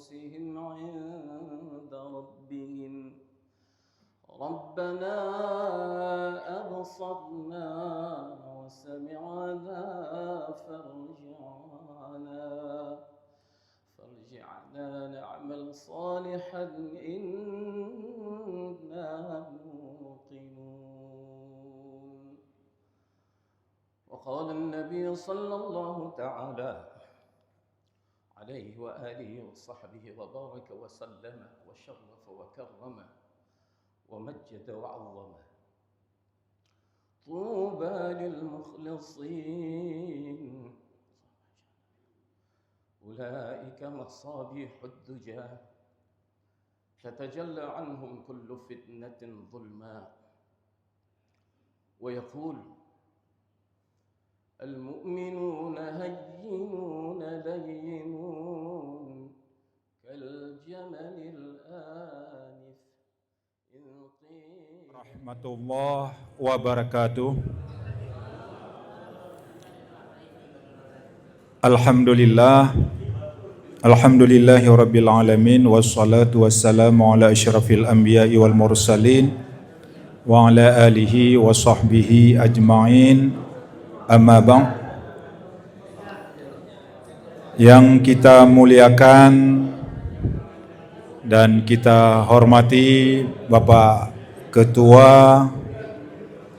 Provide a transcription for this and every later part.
أنفسهم عند ربهم ربنا أبصرنا وسمعنا فارجعنا نعمل صالحا إنا موقنون. وقال النبي صلى الله تعالى عليه وآله وصحبه وبارك وسلم وشرف وكرم ومجد وعظم: طوبى للمخلصين أولئك مصابيح الدجى تتجلى عنهم كل فتنة ظلما. ويقول: المؤمنون هينون لينون كالجمل الآنف إن قيل. Rahmatullah wabarakatuh. Alhamdulillahi rabbil alamin, wassalatu wassalamu ala asyrafil anbiya'i wal mursalin wa ala alihi wa sahbihi ajma'in. Amma ba'd. Yang kita muliakan dan kita hormati Bapak Ketua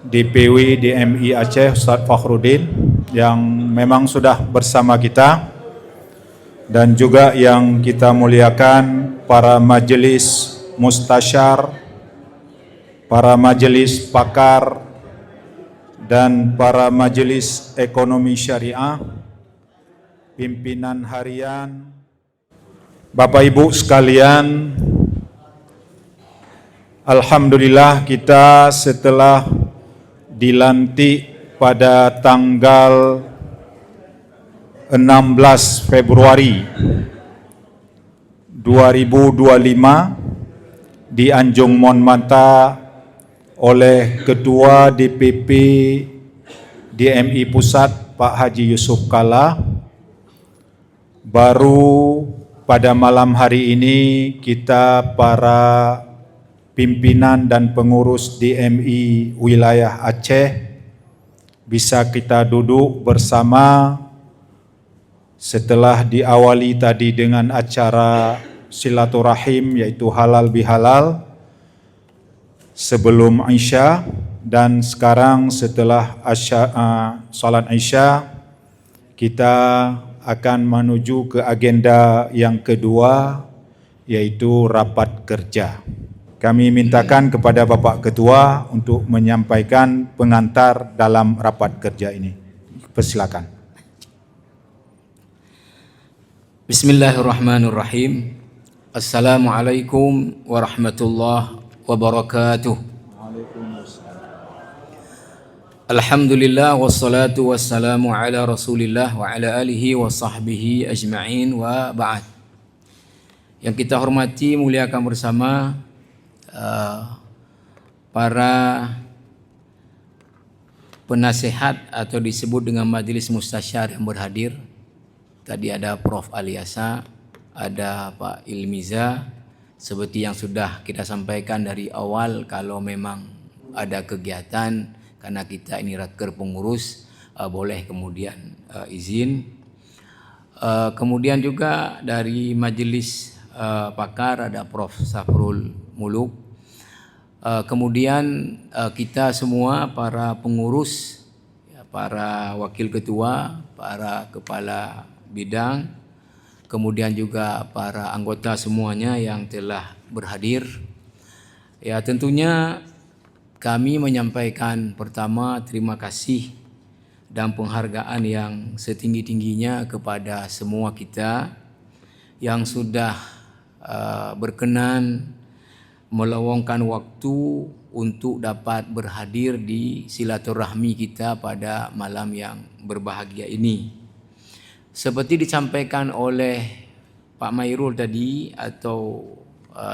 DPW DMI Aceh Ustaz Fakhruddin yang memang sudah bersama kita, dan juga yang kita muliakan para majelis mustasyar, para majelis pakar, dan para majelis ekonomi syariah, pimpinan harian, Bapak Ibu sekalian. Alhamdulillah, kita setelah dilantik pada tanggal 16 Februari 2025 di Anjung Monmata oleh Ketua DPP DMI Pusat Pak Haji Yusuf Kalla, baru pada malam hari ini kita para pimpinan dan pengurus DMI wilayah Aceh bisa kita duduk bersama setelah diawali tadi dengan acara silaturahim yaitu halal bihalal sebelum Isya, dan sekarang setelah salat Isya kita akan menuju ke agenda yang kedua yaitu rapat kerja. Kami mintakan kepada Bapak Ketua untuk menyampaikan pengantar dalam rapat kerja ini. Persilakan. Bismillahirrahmanirrahim. Assalamualaikum warahmatullahi wabarakatuh. Alhamdulillah wassalatu wassalamu ala Rasulillah wa ala alihi wa sahbihi ajma'in wa ba'd. Yang kita hormati, muliakan bersama para penasihat atau disebut dengan majelis mustasyar yang berhadir. Tadi ada Prof. Aliasa, ada Pak Ilmiza. Seperti yang sudah kita sampaikan dari awal, kalau memang ada kegiatan karena kita ini raker pengurus, boleh kemudian izin. Kemudian juga dari majelis pakar ada Prof. Safrul Muluk. Kemudian kita semua para pengurus, para wakil ketua, para kepala bidang, kemudian juga para anggota semuanya yang telah berhadir. Ya, tentunya kami menyampaikan pertama terima kasih dan penghargaan yang setinggi-tingginya kepada semua kita yang sudah berkenan meluangkan waktu untuk dapat berhadir di silaturahmi kita pada malam yang berbahagia ini. Seperti disampaikan oleh Pak Mairul tadi atau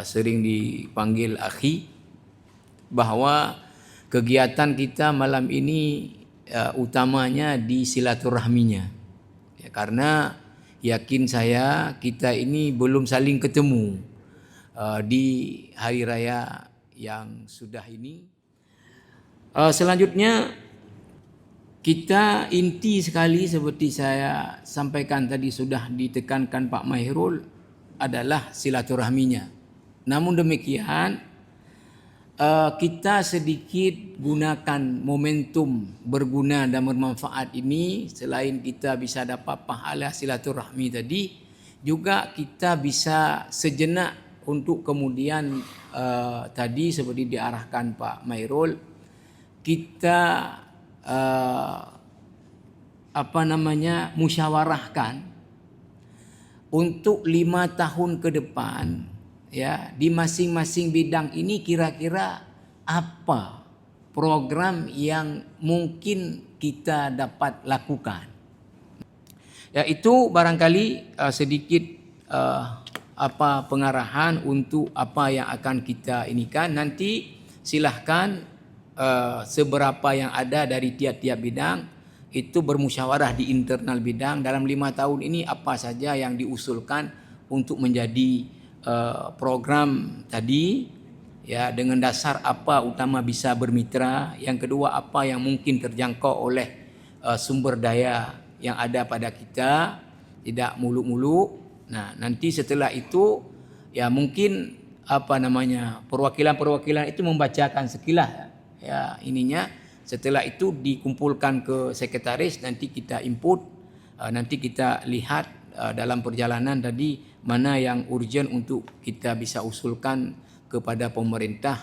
sering dipanggil Akhi, bahwa kegiatan kita malam ini utamanya di silaturahminya. Ya, karena yakin saya kita ini belum saling ketemu di hari raya yang sudah ini. Selanjutnya kita inti sekali seperti saya sampaikan tadi, sudah ditekankan Pak Mairul, adalah silaturahminya. Namun demikian kita sedikit gunakan momentum berguna dan bermanfaat ini, selain kita bisa dapat pahala silaturahmi tadi, juga kita bisa sejenak untuk kemudian tadi seperti diarahkan Pak Mairul, kita musyawarahkan untuk 5 tahun ke depan, ya, di masing-masing bidang ini kira-kira apa program yang mungkin kita dapat lakukan. Ya, itu barangkali sedikit pengarahan untuk apa yang akan kita inikan. Nanti silahkan seberapa yang ada dari tiap-tiap bidang itu bermusyawarah di internal bidang dalam 5 tahun ini apa saja yang diusulkan untuk menjadi program tadi, ya, dengan dasar apa utama bisa bermitra, yang kedua apa yang mungkin terjangkau oleh sumber daya yang ada pada kita, tidak muluk-muluk. Nah, nanti setelah itu ya mungkin perwakilan-perwakilan itu membacakan sekilas, ya, ininya. Setelah itu dikumpulkan ke sekretaris, nanti kita input, nanti kita lihat dalam perjalanan tadi mana yang urgent untuk kita bisa usulkan kepada pemerintah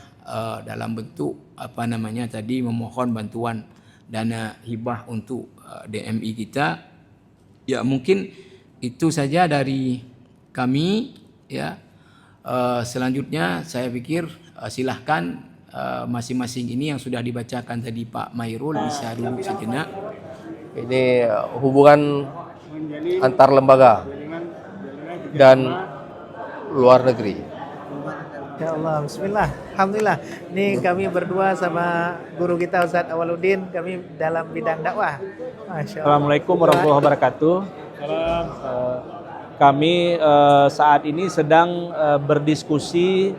dalam bentuk tadi memohon bantuan dana hibah untuk DMI kita. Ya, mungkin itu saja dari kami, ya. Selanjutnya saya pikir silahkan masing-masing ini yang sudah dibacakan tadi Pak Mairul bisa dulu sejenak. Ini hubungan antar lembaga dan luar negeri. Ya Allah, bismillah, alhamdulillah. Ini kami berdua sama guru kita Ustadz Awaludin, kami dalam bidang dakwah. Masya Allah. Assalamualaikum warahmatullahi wabarakatuh. Kami saat ini sedang berdiskusi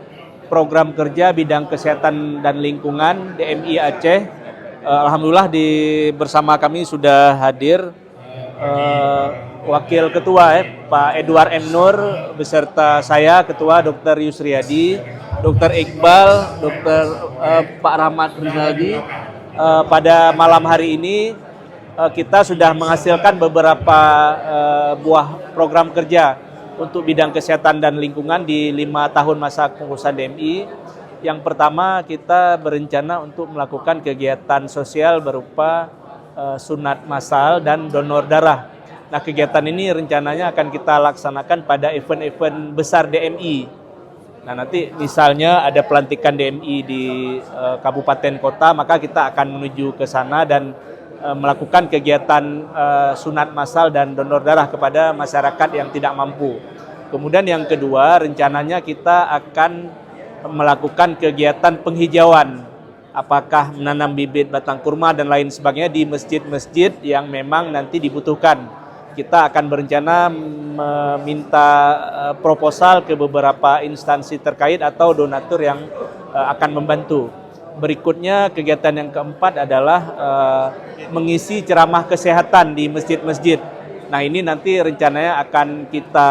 program kerja bidang kesehatan dan lingkungan DMI Aceh. Alhamdulillah bersama kami sudah hadir Wakil Ketua Pak Edward M. Nur beserta saya Ketua Dr. Yusriyadi, Dr. Iqbal, Dr. Pak Rahmat Rizaldi. Pada malam hari ini kita sudah menghasilkan beberapa buah program kerja untuk bidang kesehatan dan lingkungan di 5 tahun masa kepengurusan DMI. Yang pertama, kita berencana untuk melakukan kegiatan sosial berupa sunat massal dan donor darah. Nah, kegiatan ini rencananya akan kita laksanakan pada event-event besar DMI. Nah, nanti misalnya ada pelantikan DMI di kabupaten kota, maka kita akan menuju ke sana dan melakukan kegiatan sunat massal dan donor darah kepada masyarakat yang tidak mampu. Kemudian yang kedua, rencananya kita akan melakukan kegiatan penghijauan, apakah menanam bibit batang kurma dan lain sebagainya di masjid-masjid yang memang nanti dibutuhkan. Kita akan berencana meminta proposal ke beberapa instansi terkait atau donatur yang akan membantu. Berikutnya, kegiatan yang keempat adalah mengisi ceramah kesehatan di masjid-masjid. Nah, ini nanti rencananya akan kita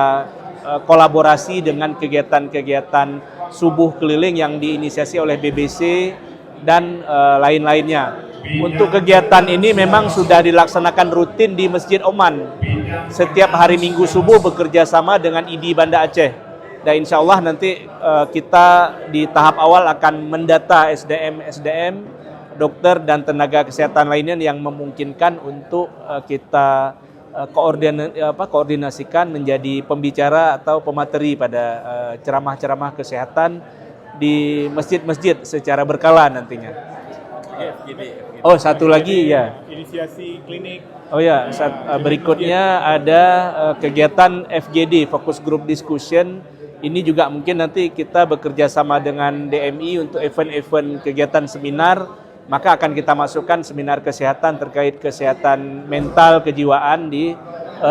kolaborasi dengan kegiatan-kegiatan subuh keliling yang diinisiasi oleh BBC dan lain-lainnya. Untuk kegiatan ini memang sudah dilaksanakan rutin di Masjid Oman. Setiap hari Minggu subuh bekerja sama dengan ID Banda Aceh. Dan insya Allah nanti kita di tahap awal akan mendata SDM, dokter dan tenaga kesehatan lainnya yang memungkinkan untuk kita koordinasikan menjadi pembicara atau pemateri pada ceramah-ceramah kesehatan di masjid-masjid secara berkala nantinya. Oh, satu lagi ya. Inisiasi klinik. Oh ya, berikutnya ada kegiatan FGD, Focus Group Discussion. Ini juga mungkin nanti kita bekerja sama dengan DMI untuk event-event kegiatan seminar, maka akan kita masukkan seminar kesehatan terkait kesehatan mental kejiwaan di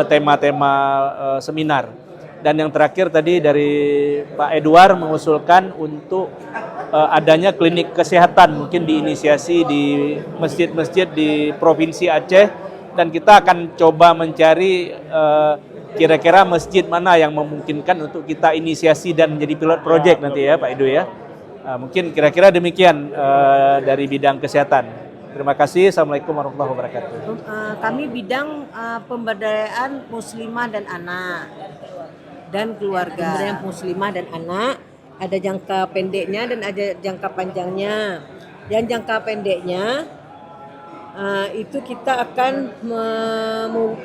tema-tema seminar. Dan yang terakhir tadi dari Pak Edward mengusulkan untuk adanya klinik kesehatan mungkin diinisiasi di masjid-masjid di Provinsi Aceh, dan kita akan coba mencari kira-kira masjid mana yang memungkinkan untuk kita inisiasi dan menjadi pilot project nanti ya Pak Edu ya. Mungkin kira-kira demikian dari bidang kesehatan. Terima kasih. Assalamualaikum warahmatullahi wabarakatuh. Kami bidang pemberdayaan muslimah dan anak dan keluarga. Pemberdayaan muslimah dan anak ada jangka pendeknya dan ada jangka panjangnya. Yang jangka pendeknya itu kita akan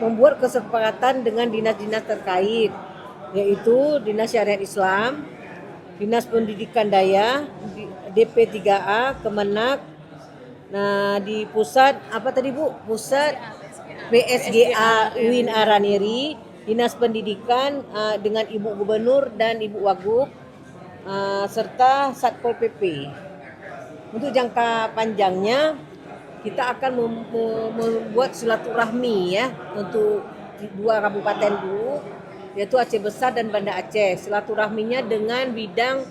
membuat kesepakatan dengan dinas-dinas terkait, yaitu Dinas Syariat Islam, Dinas Pendidikan Daya, DP3A, Kemenak. Nah, di pusat apa tadi Bu? Pusat PSGA UIN Araniri, Dinas Pendidikan dengan Ibu Gubernur dan Ibu Wagub serta Satpol PP. Untuk jangka panjangnya kita akan membuat silaturahmi ya untuk 2 kabupaten dulu, yaitu Aceh Besar dan Banda Aceh. Silaturahminya dengan bidang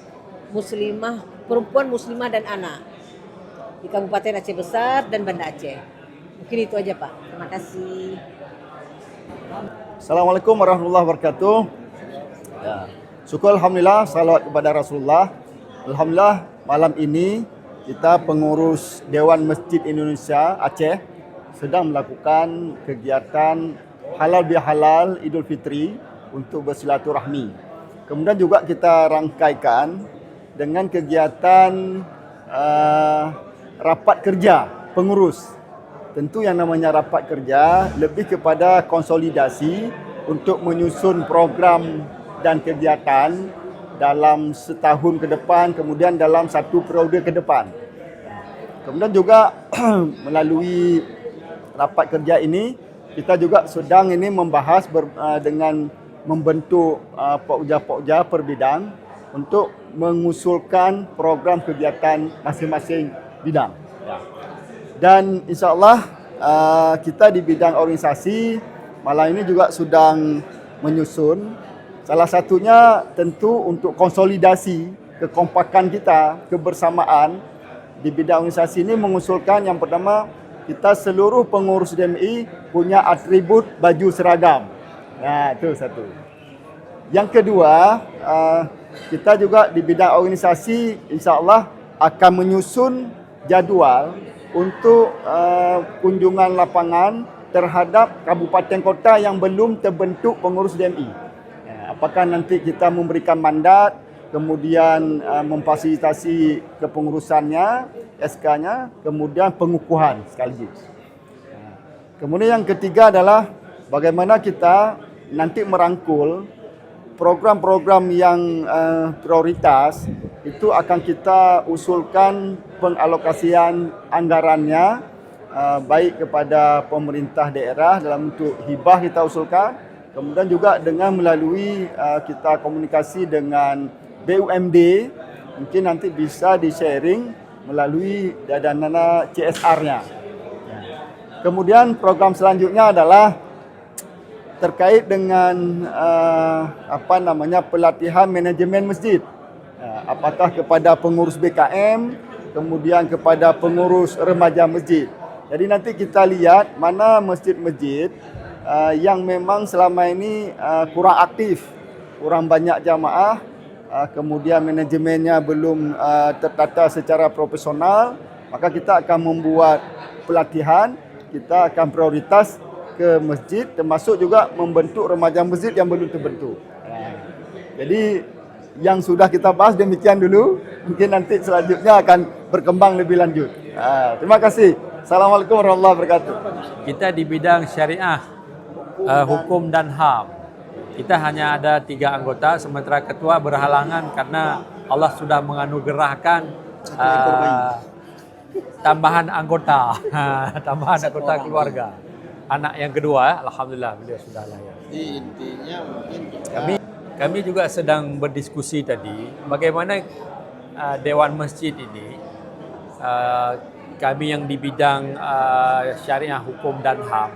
muslimah, perempuan muslimah dan anak di Kabupaten Aceh Besar dan Banda Aceh. Mungkin itu aja Pak. Terima kasih. Assalamualaikum warahmatullahi wabarakatuh. Ya. Syukur alhamdulillah, salawat kepada Rasulullah. Alhamdulillah malam ini kita pengurus Dewan Masjid Indonesia Aceh sedang melakukan kegiatan halal bihalal Idul Fitri untuk bersilaturahmi. Kemudian juga kita rangkaikan dengan kegiatan rapat kerja pengurus. Tentu yang namanya rapat kerja lebih kepada konsolidasi untuk menyusun program dan kegiatan dalam setahun ke depan, kemudian dalam satu periode ke depan. Kemudian juga melalui rapat kerja ini kita juga sedang ini membahas dengan membentuk pokja-pokja per bidang untuk mengusulkan program kegiatan masing-masing bidang. Dan insyaAllah kita di bidang organisasi malam ini juga sedang menyusun. Salah satunya tentu untuk konsolidasi kekompakan kita, kebersamaan di bidang organisasi ini mengusulkan yang pertama, kita seluruh pengurus DMI punya atribut baju seragam. Nah, itu satu. Yang kedua, kita juga di bidang organisasi insyaAllah akan menyusun jadual untuk kunjungan lapangan terhadap kabupaten kota yang belum terbentuk pengurus DMI. Apakah nanti kita memberikan mandat, kemudian memfasilitasi kepengurusannya, SK-nya, kemudian pengukuhan sekaligus. Kemudian yang ketiga adalah bagaimana kita nanti merangkul program-program yang prioritas itu akan kita usulkan pengalokasian anggarannya baik kepada pemerintah daerah dalam bentuk hibah kita usulkan, kemudian juga dengan melalui kita komunikasi dengan BUMD, mungkin nanti bisa di-sharing melalui dana CSR-nya. Kemudian program selanjutnya adalah terkait dengan pelatihan manajemen masjid. Apakah kepada pengurus BKM, kemudian kepada pengurus remaja masjid. Jadi nanti kita lihat mana masjid-masjid yang memang selama ini kurang aktif, kurang banyak jamaah, kemudian manajemennya belum tertata secara profesional, maka kita akan membuat pelatihan, kita akan prioritas ke masjid, termasuk juga membentuk remaja masjid yang belum terbentuk. Jadi yang sudah kita bahas demikian dulu, mungkin nanti selanjutnya akan berkembang lebih lanjut. Terima kasih. Assalamualaikum warahmatullahi wabarakatuh. Kita di bidang syariah, hukum dan HAM. Kita hanya ada 3 anggota, sementara ketua berhalangan karena Allah sudah menganugerahkan tambahan anggota, tambahan anggota keluarga. Anak yang kedua, alhamdulillah beliau sudah lahir. Intinya mungkin Kami juga sedang berdiskusi tadi bagaimana Dewan Masjid ini, kami yang di bidang syariah hukum dan HAM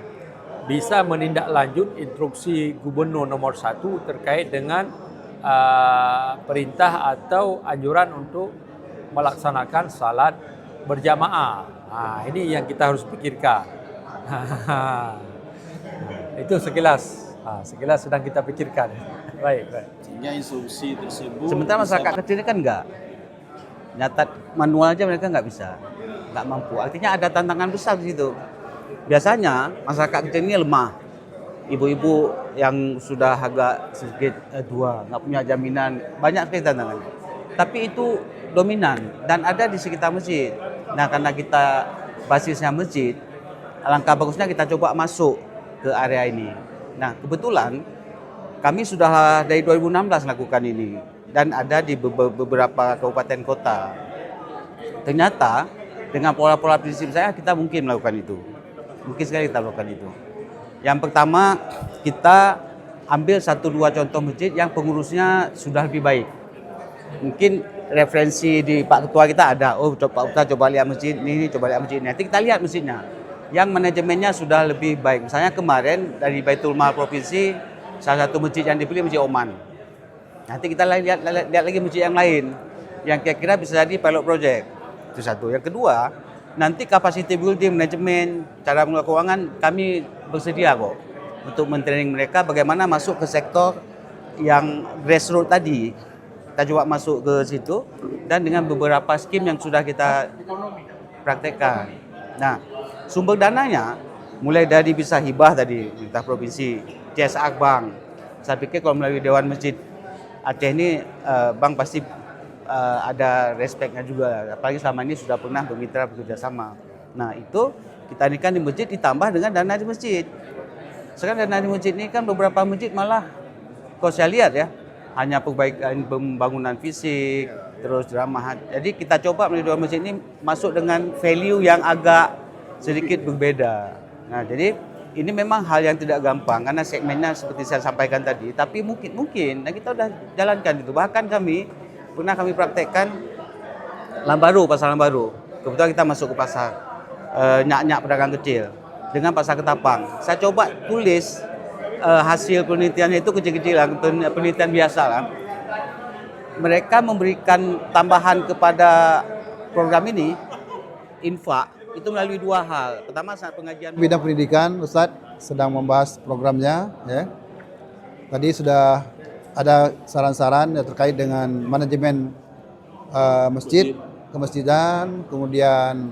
bisa menindaklanjut instruksi Gubernur nomor 1 terkait dengan perintah atau anjuran untuk melaksanakan salat berjamaah. Ini yang kita harus pikirkan. Itu sekilas sedang kita pikirkan. Baik. Instruksi tersebut. Sementara masyarakat kecil ini kan enggak. Nyatat manual aja mereka nggak bisa, nggak mampu. Artinya ada tantangan besar di situ. Biasanya masyarakat kecil ini lemah. Ibu-ibu yang sudah agak sedikit tua, nggak punya jaminan, banyak sekali tantangan. Tapi itu dominan dan ada di sekitar masjid. Nah, karena kita basisnya masjid, alangkah bagusnya kita coba masuk ke area ini. Nah, kebetulan kami sudah dari 2016 lakukan ini dan ada di beberapa kabupaten kota. Ternyata dengan pola-pola prinsip saya kita mungkin melakukan itu. Mungkin sekali kita lakukan itu. Yang pertama, kita ambil 1-2 contoh masjid yang pengurusnya sudah lebih baik. Mungkin referensi di Pak Ketua kita ada, Pak Ketua coba lihat masjid ini, coba lihat masjid ini. Nanti kita lihat masjidnya. Yang manajemennya sudah lebih baik. Misalnya kemarin dari Baitul Mal Provinsi, salah satu masjid yang dipilih Masjid Oman. Nanti kita lihat lagi masjid yang lain yang kira-kira bisa jadi pilot project. Itu satu. Yang kedua, nanti capacity building, manajemen, cara mengelola keuangan kami bersedia kok untuk mentraining mereka bagaimana masuk ke sektor yang grassroots tadi. Kita coba masuk ke situ dan dengan beberapa skim yang sudah kita praktekkan. Nah, sumber dananya mulai dari bisa hibah tadi, pemerintah provinsi, CSA Bank. Saya pikir kalau melalui Dewan Masjid Aceh ini Bank pasti ada respeknya juga. Apalagi selama ini sudah pernah bermitra bekerja sama. Nah, itu kita nikah di masjid ditambah dengan dana di masjid. Sekarang dana di masjid ini kan beberapa masjid malah kalau saya lihat ya hanya perbaikan pembangunan fisik, terus ramah. Jadi kita coba melalui Dewan Masjid ini masuk dengan value yang agak sedikit berbeda. Nah, jadi ini memang hal yang tidak gampang karena segmennya seperti saya sampaikan tadi. Tapi mungkin, nah kita udah jalankan itu. Bahkan kami praktekkan Lambaru, pasar Lambaru. Kebetulan kita masuk ke pasar nyak-nyak pedagang kecil dengan pasar Ketapang. Saya coba tulis hasil penelitiannya itu kecil-kecilan, penelitian biasa lah. Mereka memberikan tambahan kepada program ini, infak, itu melalui 2 hal. Pertama saat pengajian bidang pendidikan, Ustadz sedang membahas programnya. Ya. Tadi sudah ada saran-saran ya, terkait dengan manajemen masjid, kemasjidan, kemudian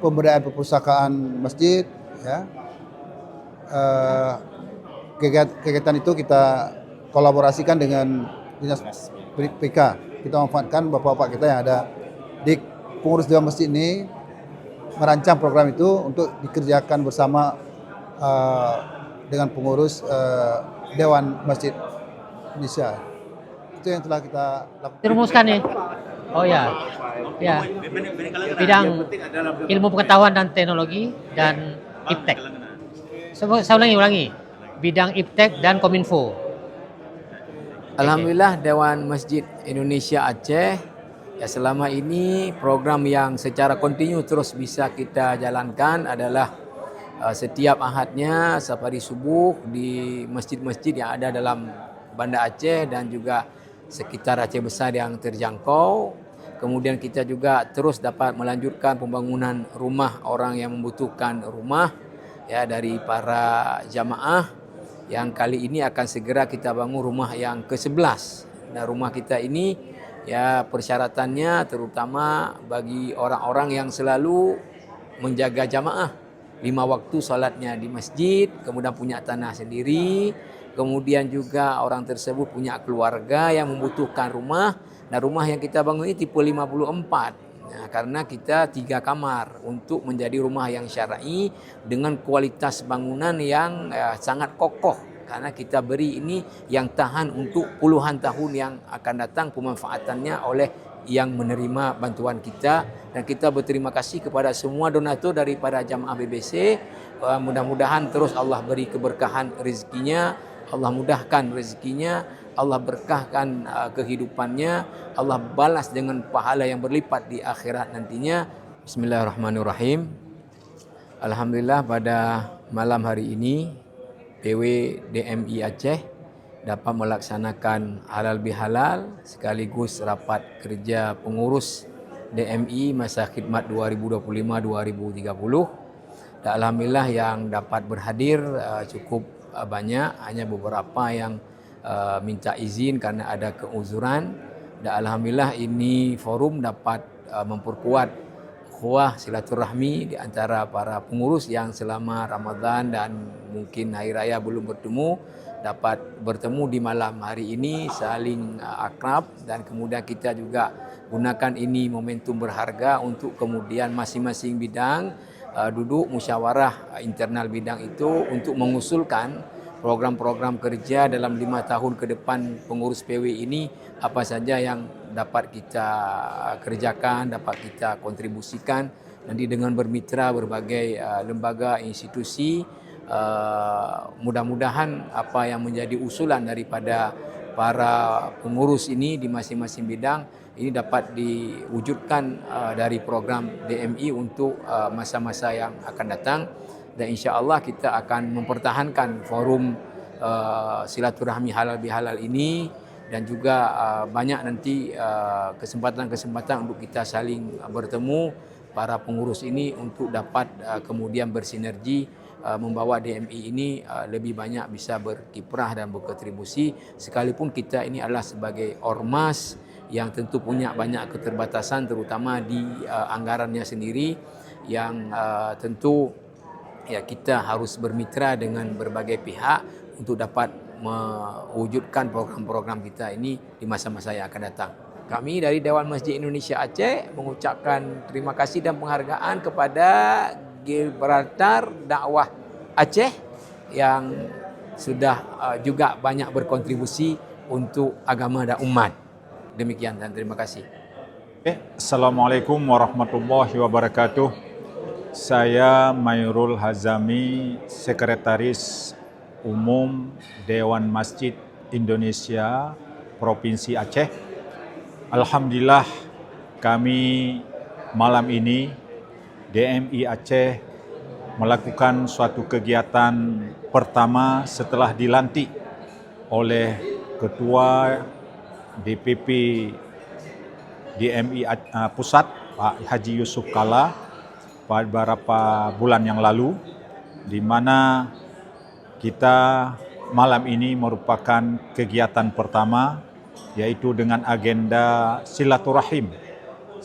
pemberdayaan perpustakaan masjid. Ya. Kegiatan itu kita kolaborasikan dengan Dinas PK. Kita memanfaatkan bapak-bapak kita yang ada di pengurus Dewan Masjid ini merancang program itu untuk dikerjakan bersama dengan pengurus Dewan Masjid Indonesia. Itu yang telah kita lakukan. Dirumuskan nih. Oh ya. Ya. Bidang ilmu pengetahuan dan teknologi dan iptek. Saya ulangi. Bidang iptek dan kominfo. Alhamdulillah Dewan Masjid Indonesia Aceh ya selama ini program yang secara kontinu terus bisa kita jalankan adalah setiap ahadnya safari subuh di masjid-masjid yang ada dalam Banda Aceh dan juga sekitar Aceh Besar yang terjangkau. Kemudian kita juga terus dapat melanjutkan pembangunan rumah orang yang membutuhkan rumah ya dari para jamaah yang kali ini akan segera kita bangun rumah yang ke-11. Nah, rumah kita ini ya persyaratannya terutama bagi orang-orang yang selalu menjaga jamaah 5 waktu salatnya di masjid, kemudian punya tanah sendiri, kemudian juga orang tersebut punya keluarga yang membutuhkan rumah. Nah, rumah yang kita bangun ini tipe 54. Nah, karena kita 3 kamar untuk menjadi rumah yang syar'i dengan kualitas bangunan yang sangat kokoh. Karena kita beri ini yang tahan untuk puluhan tahun yang akan datang pemanfaatannya oleh yang menerima bantuan kita. Dan kita berterima kasih kepada semua donatur daripada jamaah BBC. Mudah-mudahan terus Allah beri keberkahan rezekinya, Allah mudahkan rezekinya, Allah berkahkan kehidupannya, Allah balas dengan pahala yang berlipat di akhirat nantinya. Bismillahirrahmanirrahim. Alhamdulillah pada malam hari ini PW DMI Aceh dapat melaksanakan halal bihalal sekaligus rapat kerja pengurus DMI masa khidmat 2025-2030. Dan alhamdulillah yang dapat berhadir cukup banyak, hanya beberapa yang minta izin karena ada keuzuran. Dan alhamdulillah ini forum dapat memperkuat ukhuwah silaturahmi di antara para pengurus yang selama Ramadan dan mungkin hari raya belum bertemu, dapat bertemu di malam hari ini, saling akrab, dan kemudian kita juga gunakan ini momentum berharga untuk kemudian masing-masing bidang duduk musyawarah internal bidang itu untuk mengusulkan program-program kerja dalam 5 tahun ke depan pengurus PW ini, apa saja yang dapat kita kerjakan, dapat kita kontribusikan nanti dengan bermitra berbagai lembaga institusi. Mudah-mudahan apa yang menjadi usulan daripada para pengurus ini di masing-masing bidang ini dapat diwujudkan dari program DMI untuk masa-masa yang akan datang. Dan insya-Allah kita akan mempertahankan forum silaturahmi halal bihalal ini, dan juga banyak nanti kesempatan-kesempatan untuk kita saling bertemu para pengurus ini untuk dapat kemudian bersinergi membawa DMI ini lebih banyak bisa berkiprah dan berkontribusi, sekalipun kita ini adalah sebagai ormas yang tentu punya banyak keterbatasan terutama di anggarannya sendiri, yang tentu ya kita harus bermitra dengan berbagai pihak untuk dapat mewujudkan program-program kita ini di masa-masa yang akan datang. Kami dari Dewan Masjid Indonesia Aceh mengucapkan terima kasih dan penghargaan kepada Gibraltar Dakwah Aceh yang sudah juga banyak berkontribusi untuk agama dan umat. Demikian dan terima kasih. Assalamualaikum warahmatullahi wabarakatuh. Saya Mayrul Hazami, Sekretaris Umum Dewan Masjid Indonesia Provinsi Aceh. Alhamdulillah kami malam ini DMI Aceh melakukan suatu kegiatan pertama setelah dilantik oleh Ketua DPP DMI Pusat Pak Haji Yusuf Kalla pada beberapa bulan yang lalu, di mana kita malam ini merupakan kegiatan pertama yaitu dengan agenda silaturahim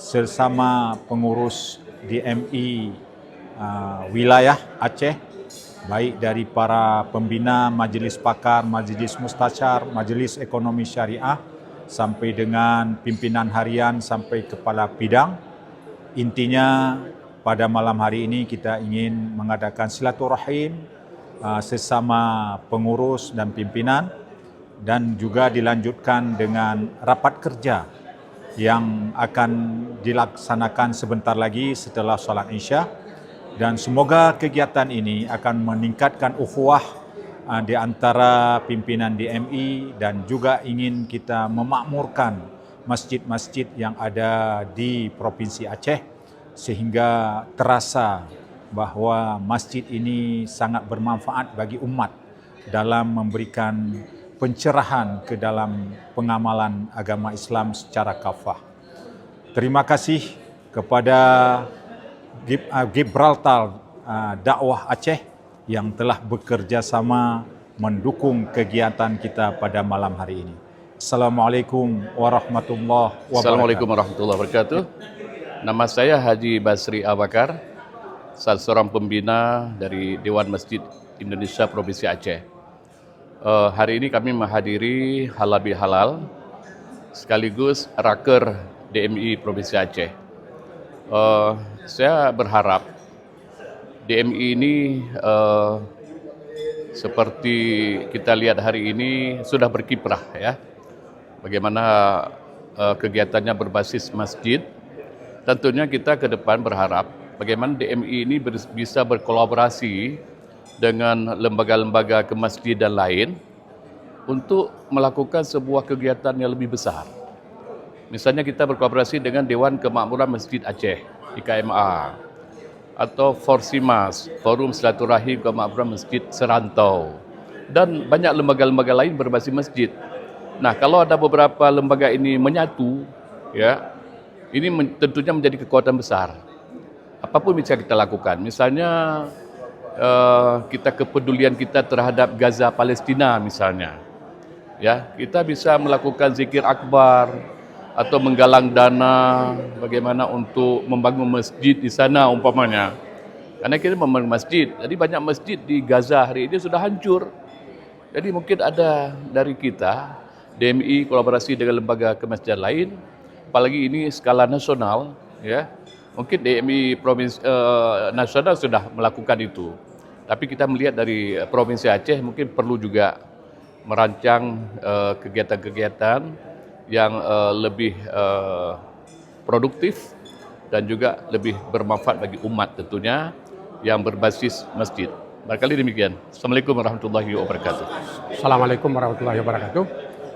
sesama pengurus DMI wilayah Aceh, baik dari para pembina, majelis pakar, majelis mustasyar, majelis ekonomi syariah, sampai dengan pimpinan harian sampai kepala bidang. Intinya pada malam hari ini kita ingin mengadakan silaturahim sesama pengurus dan pimpinan, dan juga dilanjutkan dengan rapat kerja yang akan dilaksanakan sebentar lagi setelah salat Isya. Dan semoga kegiatan ini akan meningkatkan ukhuwah di antara pimpinan DMI, dan juga ingin kita memakmurkan masjid-masjid yang ada di Provinsi Aceh sehingga terasa bahwa masjid ini sangat bermanfaat bagi umat dalam memberikan pencerahan ke dalam pengamalan agama Islam secara kafah. Terima kasih kepada Gibraltar Dakwah Aceh yang telah bekerja sama mendukung kegiatan kita pada malam hari ini. Assalamualaikum warahmatullahi wabarakatuh. Assalamualaikum warahmatullahi wabarakatuh. Nama saya Haji Basri Abakar, salah seorang pembina dari Dewan Masjid Indonesia Provinsi Aceh. Hari ini kami menghadiri halal bihalal sekaligus raker DMI Provinsi Aceh. Saya berharap DMI ini seperti kita lihat hari ini sudah berkiprah ya. Bagaimana kegiatannya berbasis masjid. Tentunya kita ke depan berharap bagaimana DMI ini bisa berkolaborasi dengan lembaga-lembaga kemasjid dan lain untuk melakukan sebuah kegiatan yang lebih besar. Misalnya kita berkolaborasi dengan Dewan Kemakmuran Masjid Aceh, IKMA, atau Forsimas, Forum Silaturahim Kemakmuran Masjid Serantau, dan banyak lembaga-lembaga lain berbasis masjid. Nah, kalau ada beberapa lembaga ini menyatu, ya, ini tentunya menjadi kekuatan besar. Apapun bisa kita lakukan. Misalnya kita kepedulian kita terhadap Gaza Palestina misalnya. Ya, kita bisa melakukan zikir akbar atau menggalang dana bagaimana untuk membangun masjid di sana umpamanya. Karena kita membangun masjid. Jadi banyak masjid di Gaza hari ini sudah hancur. Jadi mungkin ada dari kita DMI kolaborasi dengan lembaga kemasjidan lain, apalagi ini skala nasional, ya. Mungkin DMI provinsi nasional sudah melakukan itu. Tapi kita melihat dari Provinsi Aceh mungkin perlu juga merancang kegiatan-kegiatan yang lebih produktif dan juga lebih bermanfaat bagi umat tentunya yang berbasis masjid. Barangkali demikian. Assalamualaikum warahmatullahi wabarakatuh. Assalamualaikum warahmatullahi wabarakatuh.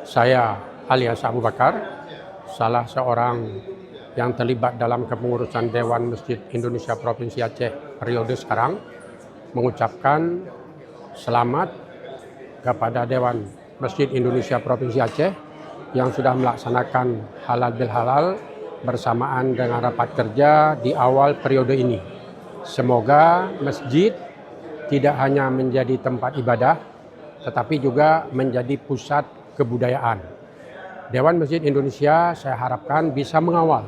Saya alias Abu Bakar, salah seorang yang terlibat dalam kepengurusan Dewan Masjid Indonesia Provinsi Aceh periode sekarang, mengucapkan selamat kepada Dewan Masjid Indonesia Provinsi Aceh yang sudah melaksanakan halal bil halal bersamaan dengan rapat kerja di awal periode ini. Semoga masjid tidak hanya menjadi tempat ibadah, tetapi juga menjadi pusat kebudayaan. Dewan Masjid Indonesia saya harapkan bisa mengawal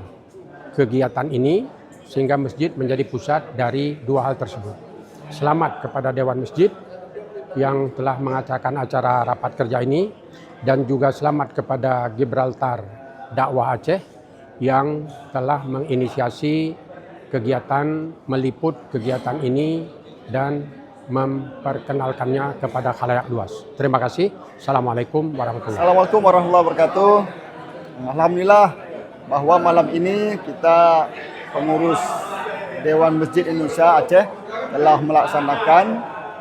kegiatan ini sehingga masjid menjadi pusat dari dua hal tersebut. Selamat kepada Dewan Masjid yang telah mengadakan acara rapat kerja ini dan juga selamat kepada Gibraltar Dakwah Aceh yang telah menginisiasi kegiatan meliput kegiatan ini dan memperkenalkannya kepada khalayak luas. Terima kasih. Assalamualaikum warahmatullahi wabarakatuh. Assalamualaikum warahmatullahi wabarakatuh. Alhamdulillah bahwa malam ini kita pengurus Dewan Masjid Indonesia Aceh telah melaksanakan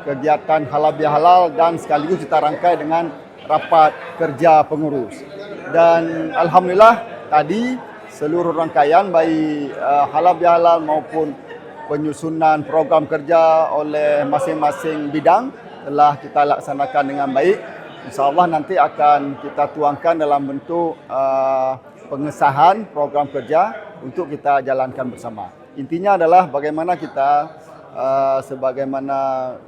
kegiatan halal bihalal dan sekaligus kita rangkai dengan rapat kerja pengurus. Dan alhamdulillah tadi seluruh rangkaian baik halal bihalal maupun penyusunan program kerja oleh masing-masing bidang telah kita laksanakan dengan baik. InsyaAllah nanti akan kita tuangkan dalam bentuk pengesahan program kerja untuk kita jalankan bersama. Intinya adalah bagaimana kita sebagaimana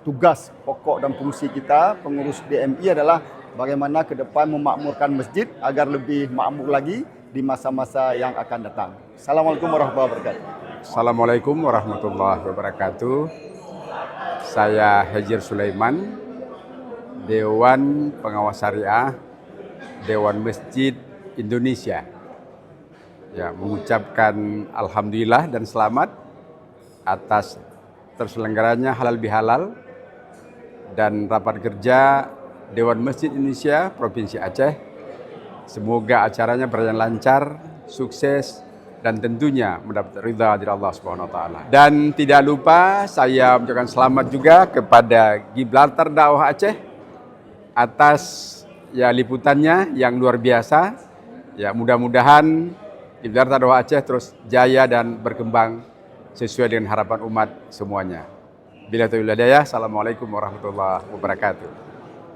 tugas pokok dan fungsi kita pengurus DMI adalah bagaimana ke depan memakmurkan masjid agar lebih makmur lagi di masa-masa yang akan datang. Assalamualaikum warahmatullahi wabarakatuh. Assalamualaikum warahmatullahi wabarakatuh. Saya Hejir Sulaiman, Dewan Pengawas Syariah Dewan Masjid Indonesia. Ya, mengucapkan alhamdulillah dan selamat atas terselenggaranya halal bihalal dan rapat kerja Dewan Masjid Indonesia Provinsi Aceh. Semoga acaranya berjalan lancar, sukses, dan tentunya mendapat ridha dari Allah Subhanahu wa taala. Dan tidak lupa saya mengucapkan selamat juga kepada Gibraltar Dakwah Aceh atas ya liputannya yang luar biasa. Ya, mudah-mudahan Gibraltar Dakwah Aceh terus jaya dan berkembang sesuai dengan harapan umat semuanya. Bila taufiq wal hidayah. Assalamualaikum warahmatullahi wabarakatuh.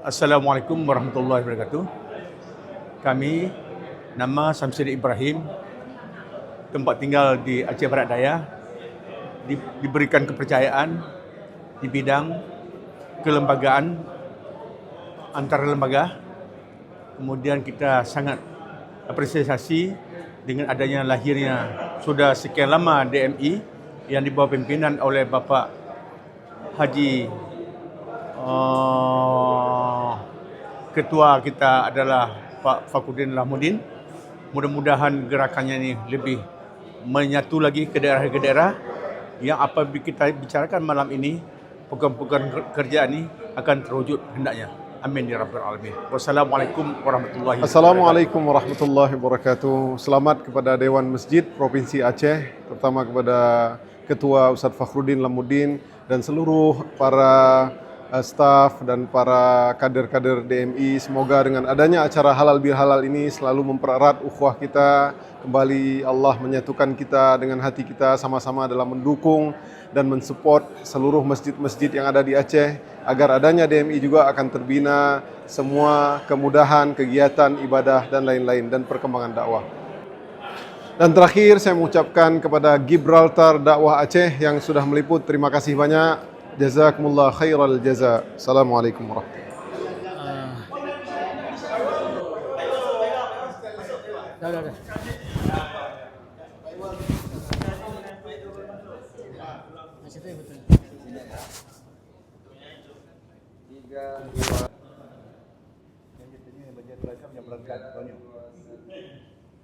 Assalamualaikum warahmatullahi wabarakatuh. Kami nama Samsudin Ibrahim, tempat tinggal di Aceh Barat Daya, diberikan kepercayaan di bidang kelembagaan antar lembaga. Kemudian kita sangat apresiasi dengan adanya lahirnya sudah sekian lama DMI yang di bawah pimpinan oleh Bapak Haji Ketua kita adalah Pak Fakruddin Lahmudin. Mudah-mudahan gerakannya ini lebih menyatu lagi ke daerah yang apabila kita bicarakan malam ini, program-program kerja ini akan terwujud hendaknya. Amin ya rabbal alamin. Wassalamualaikum warahmatullahi wabarakatuh. Assalamualaikum warahmatullahi wabarakatuh. Selamat kepada Dewan Masjid Provinsi Aceh, terutama kepada Ketua Ustadz Fakruddin Lahmudin dan seluruh para staf dan para kader-kader DMI. Semoga dengan adanya acara halal bihalal ini selalu mempererat ukhuwah kita. Kembali Allah menyatukan kita dengan hati kita sama-sama dalam mendukung dan mensupport seluruh masjid-masjid yang ada di Aceh, agar adanya DMI juga akan terbina semua kemudahan, kegiatan, ibadah dan lain-lain dan perkembangan dakwah. Dan terakhir saya mengucapkan kepada Gibraltar Dakwah Aceh yang sudah meliput, terima kasih banyak. Jazakumullah khairal jaza. Assalamualaikum warahmatullahi wabarakatuh.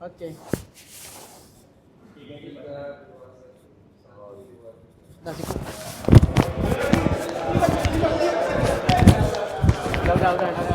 Oke. Udah.